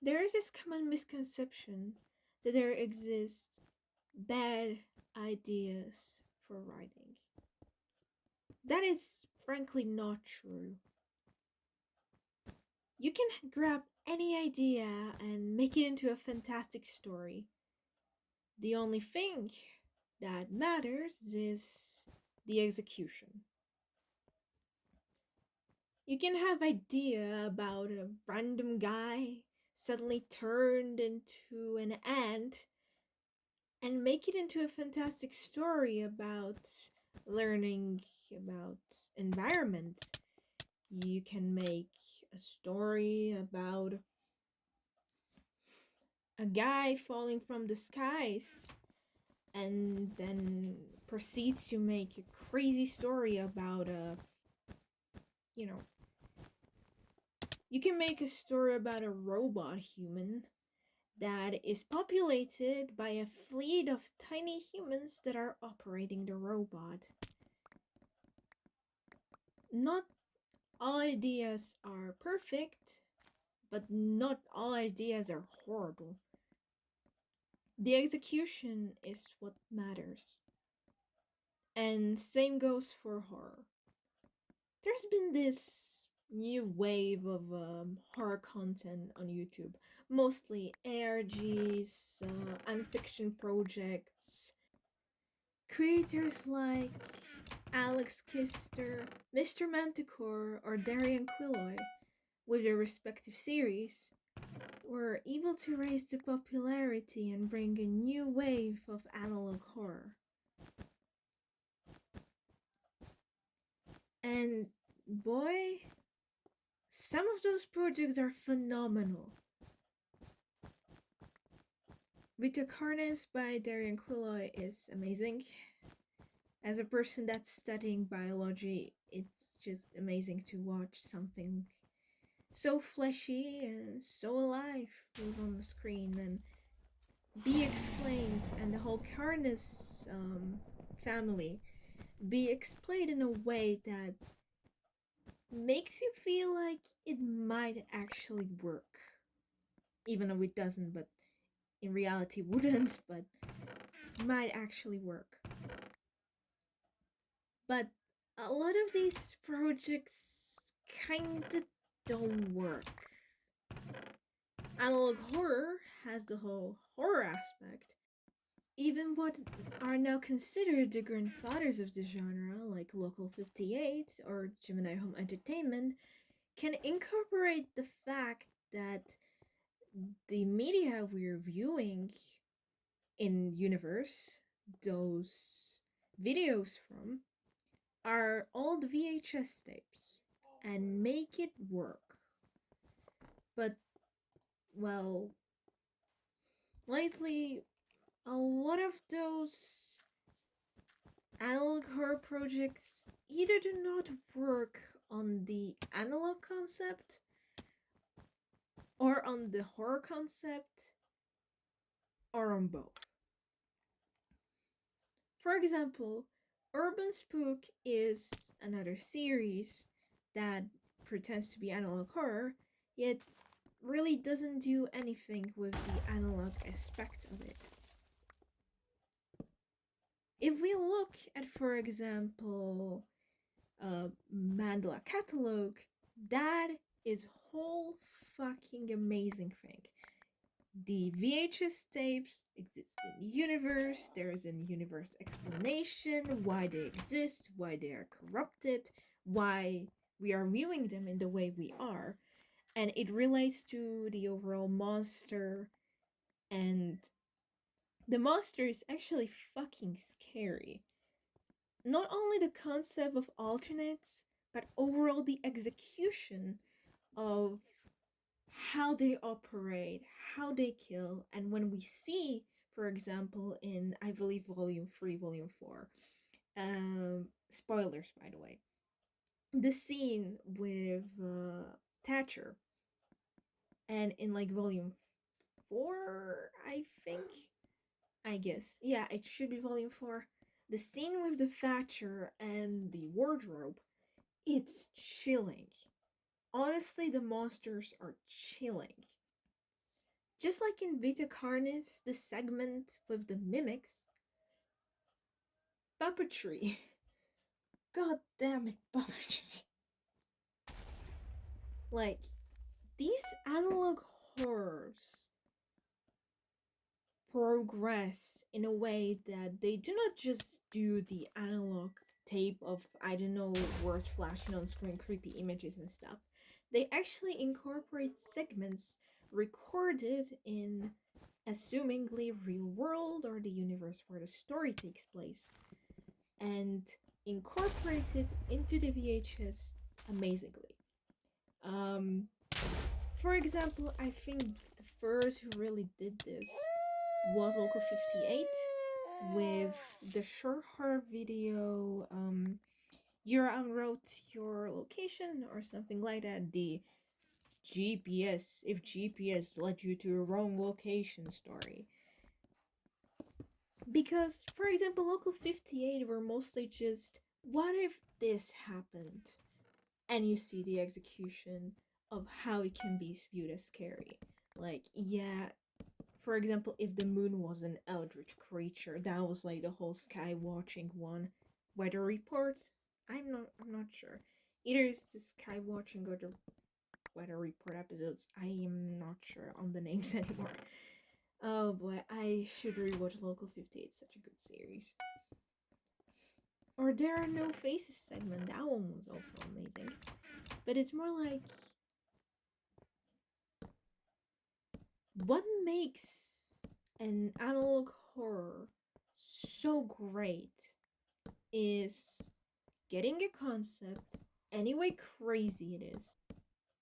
There is this common misconception that there exist bad ideas for writing. That is frankly not true. You can grab any idea and make it into a fantastic story. The only thing that matters is the execution. You can have idea about a random guy suddenly turned into an ant and make it into a fantastic story about learning about environment. You can make a story about a guy falling from the skies and then proceeds to make a crazy story about you know, you can make a story about a robot human that is populated by a fleet of tiny humans that are operating the robot. Not all ideas are perfect, but not all ideas are horrible. The execution is what matters. And same goes for horror. There's been this new wave of horror content on YouTube, mostly ARGs, and fiction projects. Creators like Alex Kister, Mr. Manticore, or Darian Quilloy, with their respective series, were able to raise the popularity and bring a new wave of analog horror. And boy, some of those projects are phenomenal. Vita Carnes by Darian Quilloy is amazing. As a person that's studying biology, it's just amazing to watch something so fleshy and so alive move on the screen and be explained, and the whole Carnes family be explained in a way that makes you feel like it might actually work. Even though it doesn't, but in reality wouldn't, but might actually work. But a lot of these projects kinda don't work. Analog horror has the whole horror aspect. Even what are now considered the grandfathers of the genre, like Local 58 or Gemini Home Entertainment, can incorporate the fact that the media we're viewing in universe, those videos from, are old VHS tapes and make it work. But, well, lately, a lot of those analog horror projects either do not work on the analog concept or on the horror concept or on both. For example, Urban Spook is another series that pretends to be analog horror, yet really doesn't do anything with the analog aspect of it. If we look at, for example, Mandela Catalog, that is whole fucking amazing thing. The VHS tapes exist in the universe. There is a universe explanation why they exist, why they are corrupted, why we are viewing them in the way we are, and it relates to the overall monster. And the monster is actually fucking scary. Not only the concept of alternates, but overall the execution of how they operate, how they kill, and when we see, for example, in I believe volume 3, volume 4, spoilers by the way, the scene with Thatcher, and in like volume 4, I think, I guess, yeah, it should be volume 4, the scene with the Thatcher and the wardrobe, it's chilling. Honestly, the monsters are chilling. Just like in Vita Carnis, the segment with the mimics, puppetry. God damn it, puppetry. Like, these analog horrors progress in a way that they do not just do the analog tape of, I don't know, words flashing on screen, creepy images and stuff. They actually incorporate segments recorded in assumingly real world or the universe where the story takes place and incorporate it into the VHS amazingly. For example, I think the first who really did this was Local 58 with the short horror video, you're en route to your location or something like that. The GPS, if GPS led you to a wrong location story. Because, for example, Local 58 were mostly just, what if this happened? And you see the execution of how it can be viewed as scary. Like, yeah, for example, if the moon was an eldritch creature, that was like the whole sky watching one. Weather report? I'm not sure. Either it's the sky watching or the weather report episodes. I am not sure on the names anymore. Oh boy, I should rewatch Local 58. It's such a good series. Or There Are No Faces segment. That one was also amazing. But it's more like, what makes an analog horror so great is getting a concept any way crazy it is.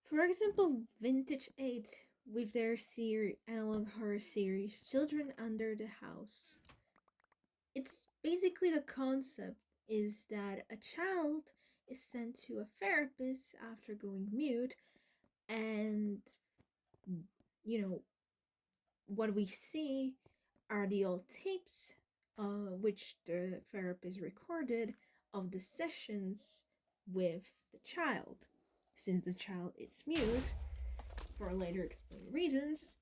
For example, Vintage 8 with their analog horror series Children Under the House. It's basically, the concept is that a child is sent to a therapist after going mute, and what we see are the old tapes which the therapist recorded of the sessions with the child. Since the child is mute, for later explained reasons,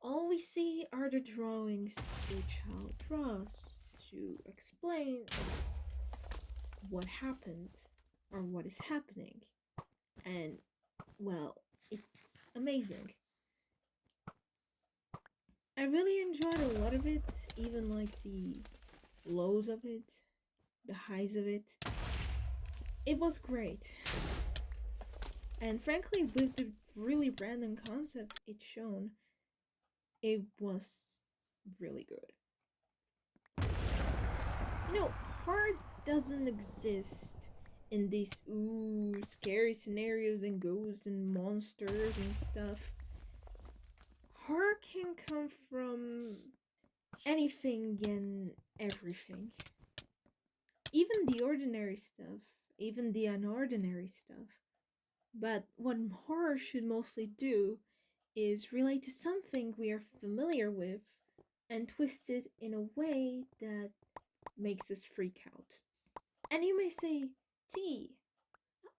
all we see are the drawings the child draws to explain what happened or what is happening. And, well, it's amazing. I really enjoyed a lot of it, even like the lows of it, the highs of it. It was great. And frankly, with the really random concept it's shown, it was really good. Horror doesn't exist in these scary scenarios and ghosts and monsters and stuff. Horror can come from anything and everything. Even the ordinary stuff, even the unordinary stuff. But what horror should mostly do is relate to something we are familiar with and twist it in a way that makes us freak out. And you may say, T,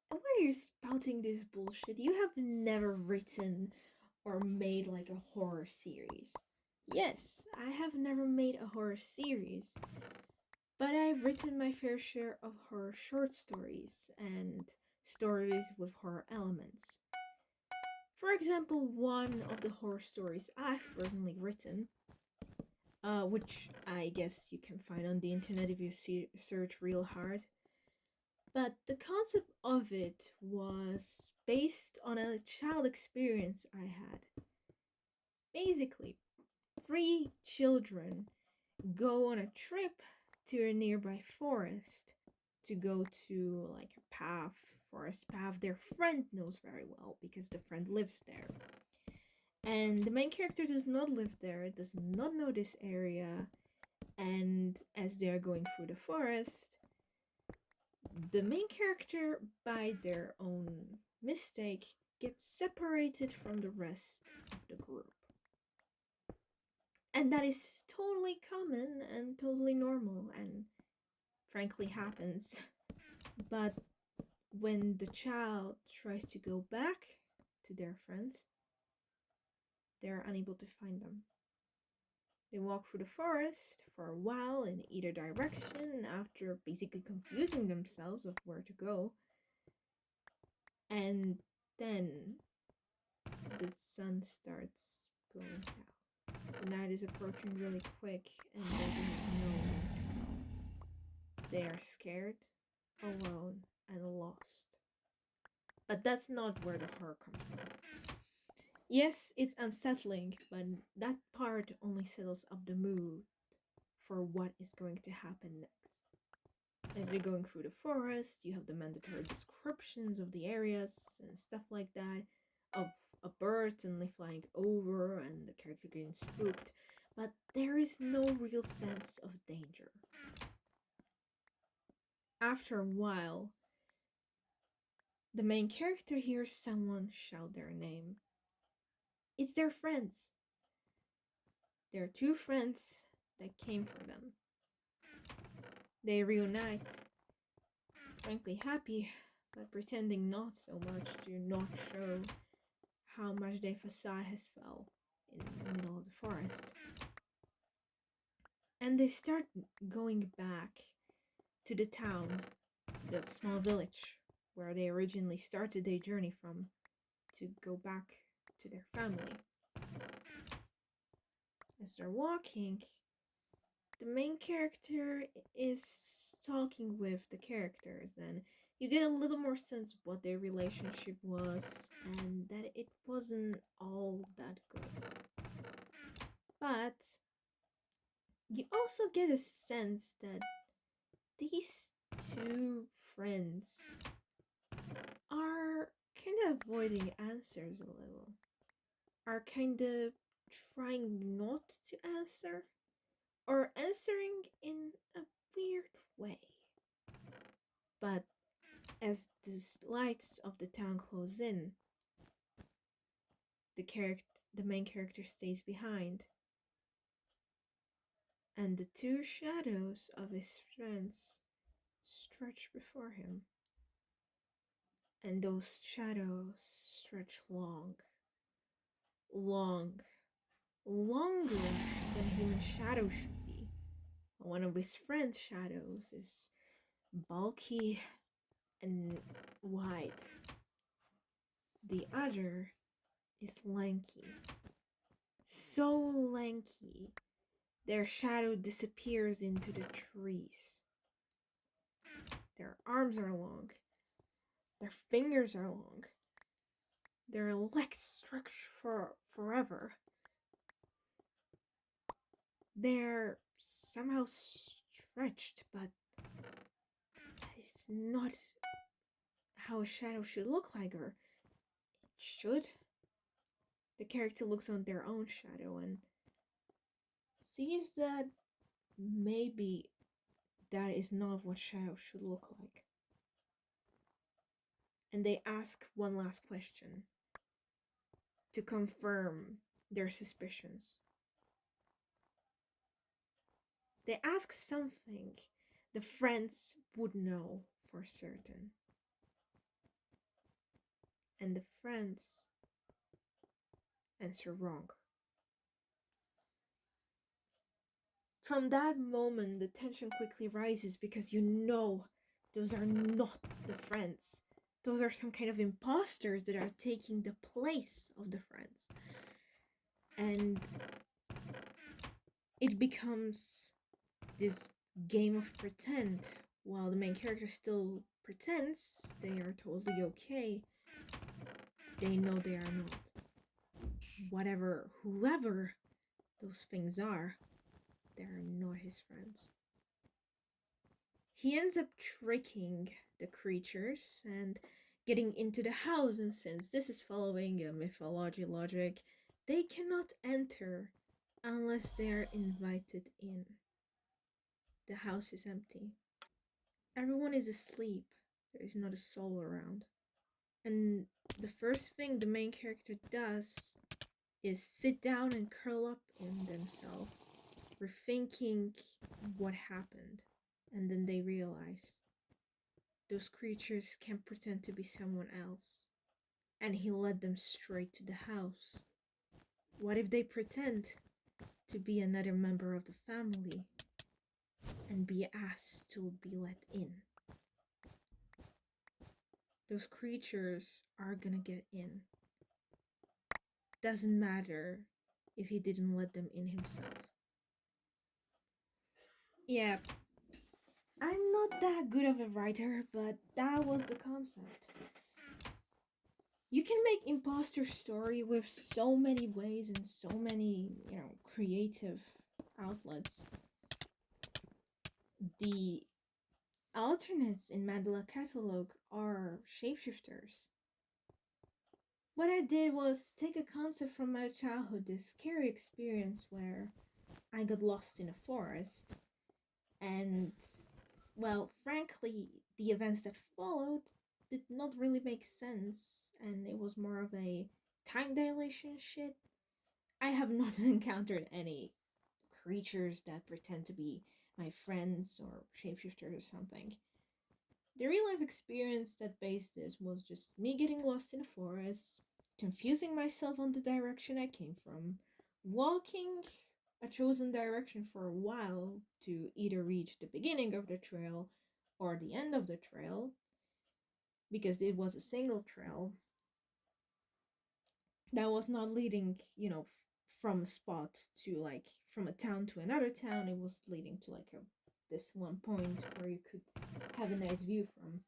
why are you spouting this bullshit? You have never written or made like a horror series. Yes, I have never made a horror series, but I've written my fair share of horror short stories and stories with horror elements. For example, one of the horror stories I've personally written, which I guess you can find on the internet if you search real hard, but the concept of it was based on a child experience I had. Basically, 3 children go on a trip to a nearby forest to go to like a forest path their friend knows very well because the friend lives there. And the main character does not live there, does not know this area, and as they are going through the forest, the main character, by their own mistake, gets separated from the rest of the group. And that is totally common and totally normal and frankly happens. But when the child tries to go back to their friends, they're unable to find them. They walk through the forest for a while in either direction after basically confusing themselves of where to go. And then the sun starts going down. The night is approaching really quick and they don't know where to go. They are scared, alone, and lost. But that's not where the horror comes from. Yes, it's unsettling, but that part only settles up the mood for what is going to happen next. As you're going through the forest, you have the mandatory descriptions of the areas and stuff like that, of a bird suddenly flying over and the character getting spooked, but there is no real sense of danger. After a while, the main character hears someone shout their name. It's their friends. They're two friends that came for them. They reunite, frankly happy, but pretending not so much to not show how much their facade has fell in the middle of the forest. And they start going back to the town, to that small village where they originally started their journey from, to go back to their family. As they're walking, the main character is talking with the characters, and you get a little more sense of what their relationship was and that it wasn't all that good. But you also get a sense that these two friends are kind of avoiding answers a little, are kind of trying not to answer, or answering in a weird way. But as the lights of the town close in, the main character stays behind, and the two shadows of his friends stretch before him. And those shadows stretch long, longer than a human shadow should be. One of his friend's shadows is bulky and wide. The other is lanky. So lanky, their shadow disappears into the trees. Their arms are long. Their fingers are long. Their legs stretch for forever. They're somehow stretched, but that is not how a shadow should look like, or it should. The character looks on their own shadow and sees that maybe that is not what shadow should look like. And they ask one last question to confirm their suspicions. They ask something the friends would know for certain. And the friends answer wrong. From that moment, the tension quickly rises because you know those are not the friends. Those are some kind of imposters that are taking the place of the friends. And it becomes this game of pretend. While the main character still pretends they are totally okay, they know they are not. Whoever those things are, they're not his friends. He ends up tricking the creatures and getting into the house, and since this is following a mythology logic, they cannot enter unless they are invited in. The house is empty. Everyone is asleep. There is not a soul around. And the first thing the main character does is sit down and curl up in themselves, rethinking what happened. And then they realize those creatures can pretend to be someone else. And he led them straight to the house. What if they pretend to be another member of the family and be asked to be let in? Those creatures are gonna get in. Doesn't matter if he didn't let them in himself. Yeah, I'm not that good of a writer, but that was the concept. You can make imposter story with so many ways and so many, creative outlets. The alternates in Mandela Catalog are shapeshifters. What I did was take a concept from my childhood, this scary experience where I got lost in a forest, and, well, frankly, the events that followed did not really make sense, and it was more of a time dilation shit. I have not encountered any creatures that pretend to be my friends or shapeshifters or something. The real life experience that based this was just me getting lost in a forest, confusing myself on the direction I came from, walking a chosen direction for a while to either reach the beginning of the trail or the end of the trail, because it was a single trail that was not leading, from a spot to like from a town to another town. It was leading to like this one point where you could have a nice view from.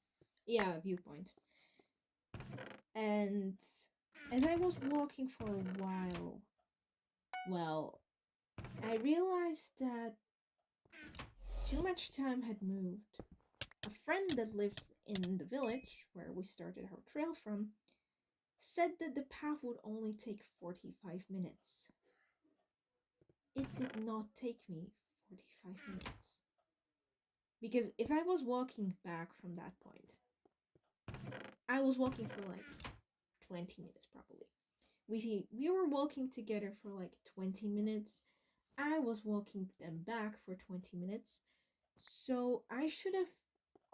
Yeah, viewpoint. And as I was walking for a while, well, I realized that too much time had moved. A friend that lived in the village where we started our trail from said that the path would only take 45 minutes. It did not take me 45 minutes. Because if I was walking back from that point, I was walking for like 20 minutes probably. We were walking together for like 20 minutes. I was walking them back for 20 minutes. So I should have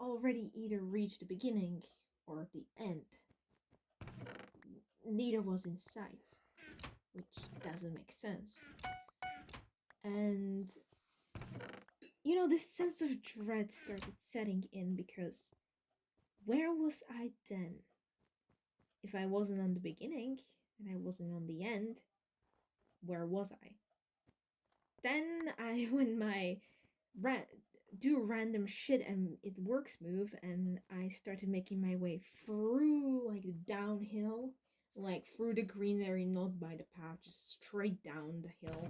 already either reached the beginning or the end. Neither was in sight, which doesn't make sense. And this sense of dread started setting in because where was I then? If I wasn't on the beginning and I wasn't on the end, where was I? Then I went my do random shit and it works move, and I started making my way through like the downhill, like through the greenery, not by the path, just straight down the hill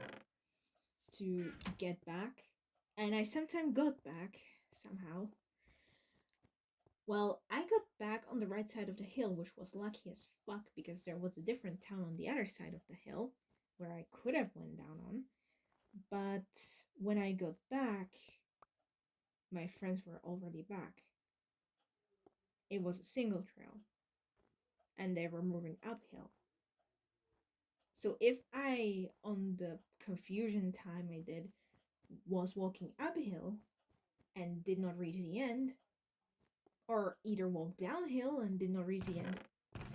to get back. And I sometimes got back somehow. Well, I got back on the right side of the hill, which was lucky as fuck because there was a different town on the other side of the hill where I could have went down on. But when I got back, my friends were already back. It was a single trail, and they were moving uphill. So if I, on the confusion time I did, was walking uphill and did not reach the end, or either walked downhill and did not reach the end,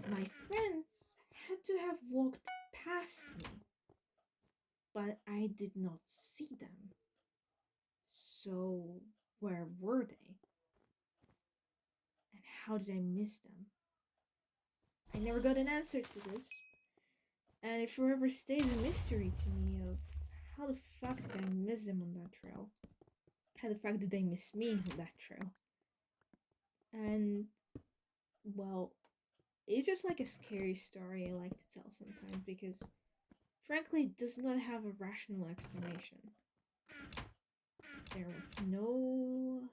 my friends had to have walked past me, but I did not see them. So where were they? And how did I miss them? I never got an answer to this, and it forever stays a mystery to me of how the fuck did I miss them on that trail? How the fuck did they miss me on that trail? And, well, it's just like a scary story I like to tell sometimes because, frankly, it does not have a rational explanation. There was no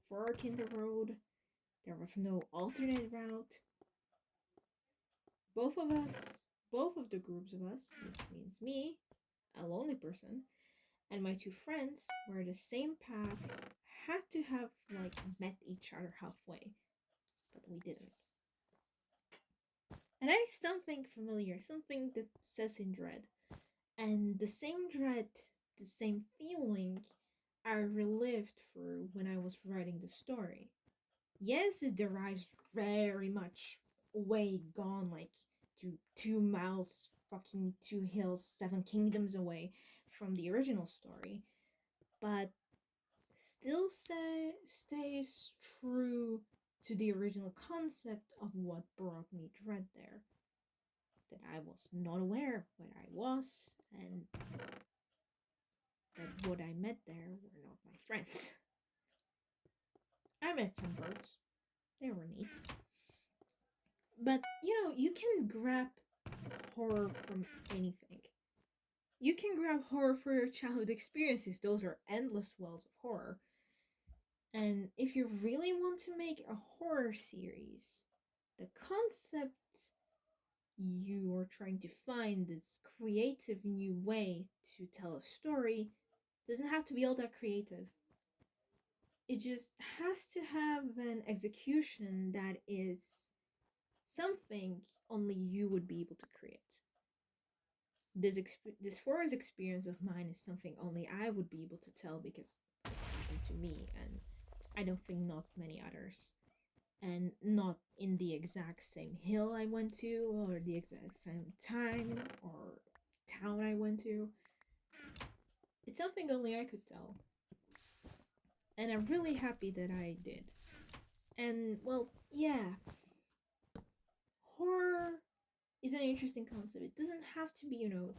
fork in the road, there was no alternate route. Both of us, both of the groups of us, which means me, a lonely person, and my two friends were the same path, had to have like met each other halfway, but we didn't. And I something familiar, something that says in dread, and the same dread, the same feeling I relived through when I was writing the story. Yes, it derives very much way gone, like to 2 miles fucking two hills, seven kingdoms away from the original story, but still stays true to the original concept of what brought me dread there. That I was not aware where I was, and that what I met there were not my friends. I met some birds. They were neat. But, you can grab horror from anything. You can grab horror for your childhood experiences. Those are endless wells of horror. And if you really want to make a horror series, the concept you are trying to find this creative new way to tell a story doesn't have to be all that creative. It just has to have an execution that is something only you would be able to create. This forest experience of mine is something only I would be able to tell because it happened to me, and I don't think not many others. And not in the exact same hill I went to, or the exact same time or town I went to. It's something only I could tell. And I'm really happy that I did. And, well, yeah. Horror is an interesting concept. It doesn't have to be, The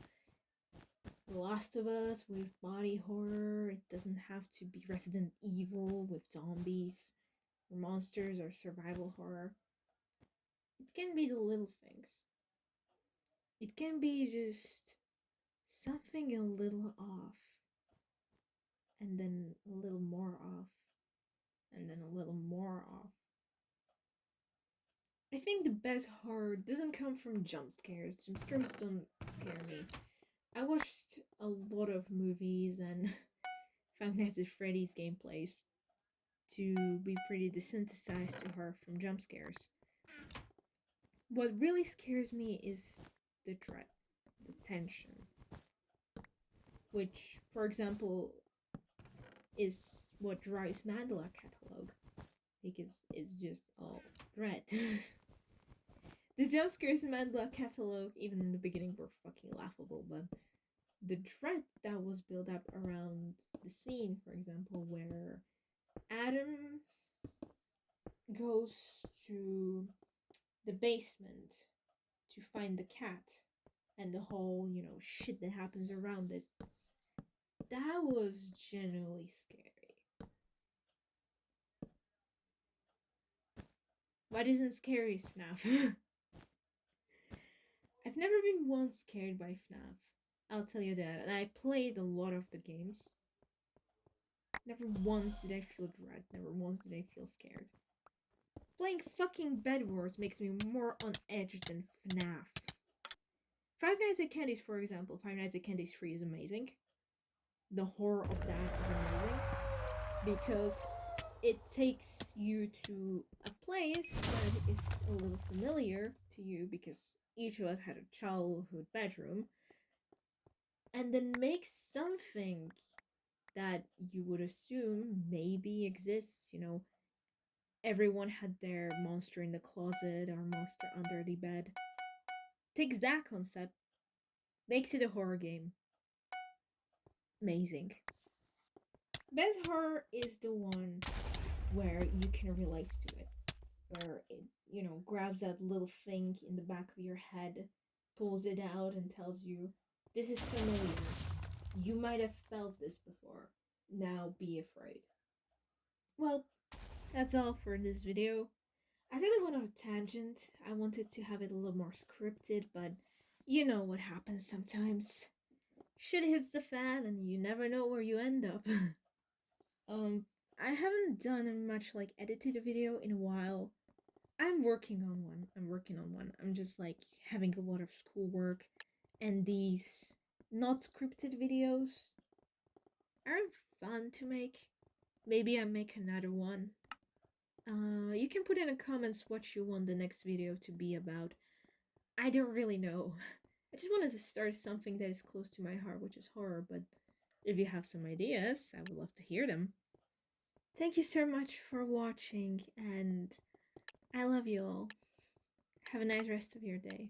Last of Us with body horror. It doesn't have to be Resident Evil with zombies or monsters or survival horror. It can be the little things. It can be just something a little off, and then a little more off, and then a little more off. I think the best horror doesn't come from jump scares. Jump scares don't scare me. I watched a lot of movies and Five Nights at Freddy's gameplays to be pretty desensitized to horror from jump scares. What really scares me is the dread, the tension, which, for example, is what drives Mandela Catalog, because it's just all dread. The jump scares in Mandela Catalog, even in the beginning, were fucking laughable, but the dread that was built up around the scene, for example, where Adam goes to the basement to find the cat and the whole, shit that happens around it, that was genuinely scary. What isn't scary is FNAF. I've never been once scared by FNAF. I'll tell you that. And I played a lot of the games. Never once did I feel dread. Never once did I feel scared. Playing fucking Bed Wars makes me more on edge than FNAF. Five Nights at Candy's, for example. Five Nights at Candy's 3 is amazing. The horror of that is amazing. Because it takes you to a place that is a little familiar to you, because each of us had a childhood bedroom, and then makes something that you would assume maybe exists. Everyone had their monster in the closet or monster under the bed. Takes that concept, makes it a horror game. Amazing. Best horror is the one where you can relate to it, where it, grabs that little thing in the back of your head, pulls it out, and tells you, this is familiar. You might have felt this before. Now be afraid. Well, that's all for this video. I really went on a tangent. I wanted to have it a little more scripted, but you know what happens sometimes. Shit hits the fan and you never know where you end up. I haven't done much edited video in a while. I'm working on one. I'm just having a lot of schoolwork, and these not scripted videos are fun to make. Maybe I make another one. You can put in the comments what you want the next video to be about. I don't really know. I just wanted to start something that is close to my heart, which is horror, but if you have some ideas, I would love to hear them. Thank you so much for watching, and I love you all. Have a nice rest of your day.